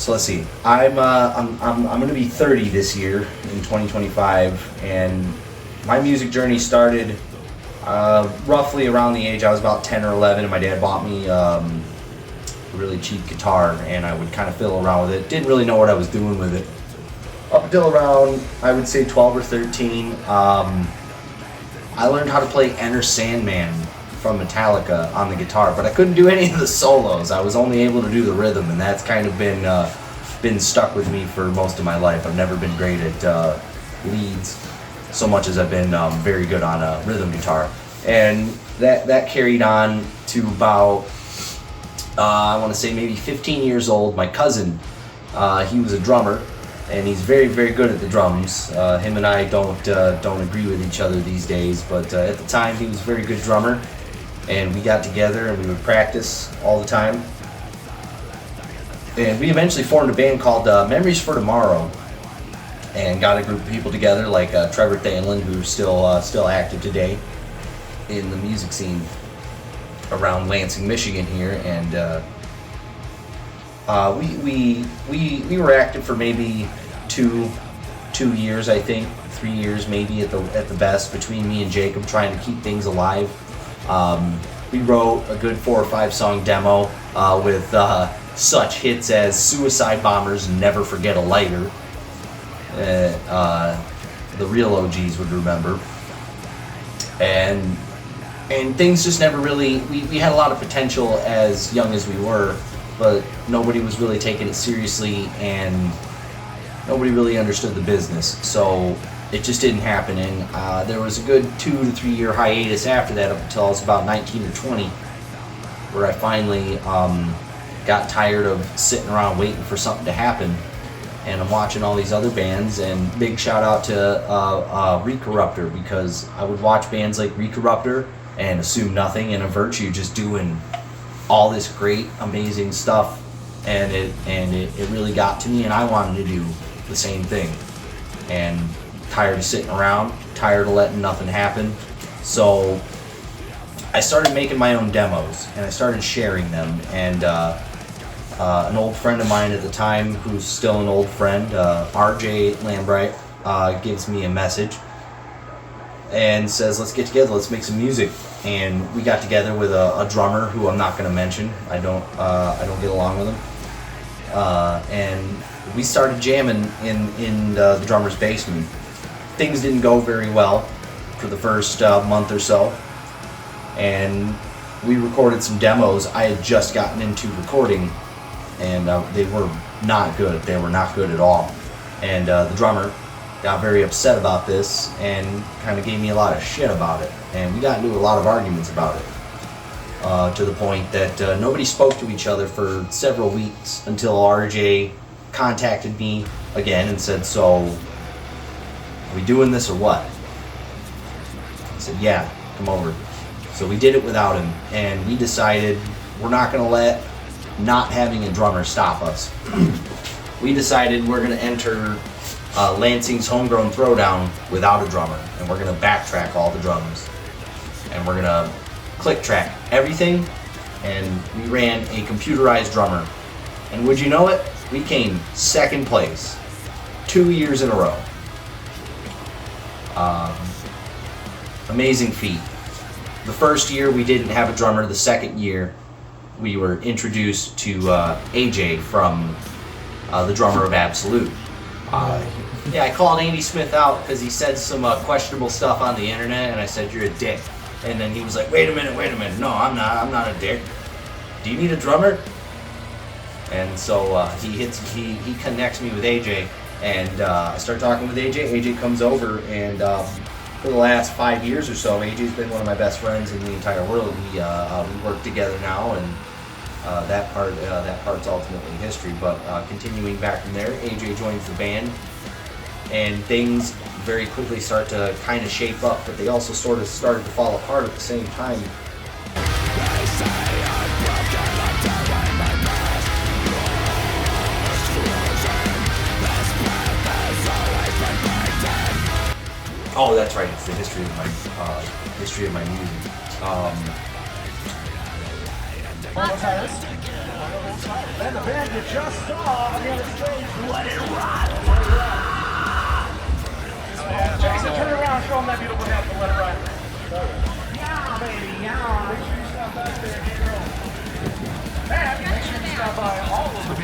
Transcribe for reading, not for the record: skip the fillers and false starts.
So let's see. I'm going to be 30 this year in 2025, and my music journey started roughly around the age I was about 10 or 11, and my dad bought me a really cheap guitar, and I would kind of fiddle around with it. Didn't really know what I was doing with it. Up until around, I would say 12 or 13, I learned how to play Enter Sandman from Metallica on the guitar, but I couldn't do any of the solos. I was only able to do the rhythm, and that's kind of been stuck with me for most of my life. I've never been great at leads so much as I've been very good on a rhythm guitar, and that carried on to about I want to say maybe 15 years old. My cousin, he was a drummer, and he's very, very good at the drums. Him and I don't agree with each other these days, but at the time he was a very good drummer, and we got together and we would practice all the time. And we eventually formed a band called Memories for Tomorrow, and got a group of people together like Trevor Thanlin, who's still active today in the music scene around Lansing, Michigan here, and we were active for maybe two years, I think, 3 years maybe at the best, between me and Jacob, trying to keep things alive. We wrote a good 4 or 5 song demo with such hits as Suicide Bombers, Never Forget a Lighter. The real OGs would remember. And things just never really, we had a lot of potential as young as we were, but nobody was really taking it seriously, and nobody really understood the business. So it just didn't happen, and there was a good 2 to 3 year hiatus after that, up until I was about 19 or 20, where I finally got tired of sitting around waiting for something to happen. And I'm watching all these other bands, and big shout out to Recorruptor, because I would watch bands like Recorruptor and Assume Nothing and A Virtue just doing all this great, amazing stuff, and it really got to me, and I wanted to do the same thing. And tired of sitting around, tired of letting nothing happen, so I started making my own demos, and I started sharing them. And an old friend of mine at the time, who's still an old friend, RJ Lambright, gives me a message and says, let's get together, let's make some music. And we got together with a drummer who I'm not going to mention. I don't get along with him. And we started jamming in the drummer's basement. Things didn't go very well for the first month or so, and we recorded some demos. I had just gotten into recording, and they were not good. They were not good at all. And the drummer got very upset about this and kind of gave me a lot of shit about it. And we got into a lot of arguments about it, to the point that nobody spoke to each other for several weeks, until RJ contacted me again and said, so, are we doing this or what? I said, yeah, come over. So we did it without him, and we decided we're not going to let not having a drummer stop us. We decided we're going to enter Lansing's Homegrown Throwdown without a drummer, and we're going to backtrack all the drums, and we're going to click track everything, and we ran a computerized drummer, and would you know it, we came second place 2 years in a row. Amazing feat. The first year we didn't have a drummer. The second year we were introduced to AJ from the drummer of Absolute. Yeah, I called Andy Smith out because he said some questionable stuff on the internet, and I said, you're a dick. And then he was like, wait a minute, no, I'm not a dick. Do you need a drummer? And so he connects me with AJ, and I start talking with AJ. AJ comes over, and for the last 5 years or so, AJ's been one of my best friends in the entire world. We work together now, and that part's ultimately history. But continuing back from there, AJ joins the band, and things very quickly start to kind of shape up, but they also sort of started to fall apart at the same time. Oh, that's right. It's the history of my music. And the band you just saw on the other stage, Let It Ride. Jason, turn around, show them that beautiful dance and Let It Ride. Yeah, baby, yeah. Make sure you stop back there, hero. And make sure you stop by all of the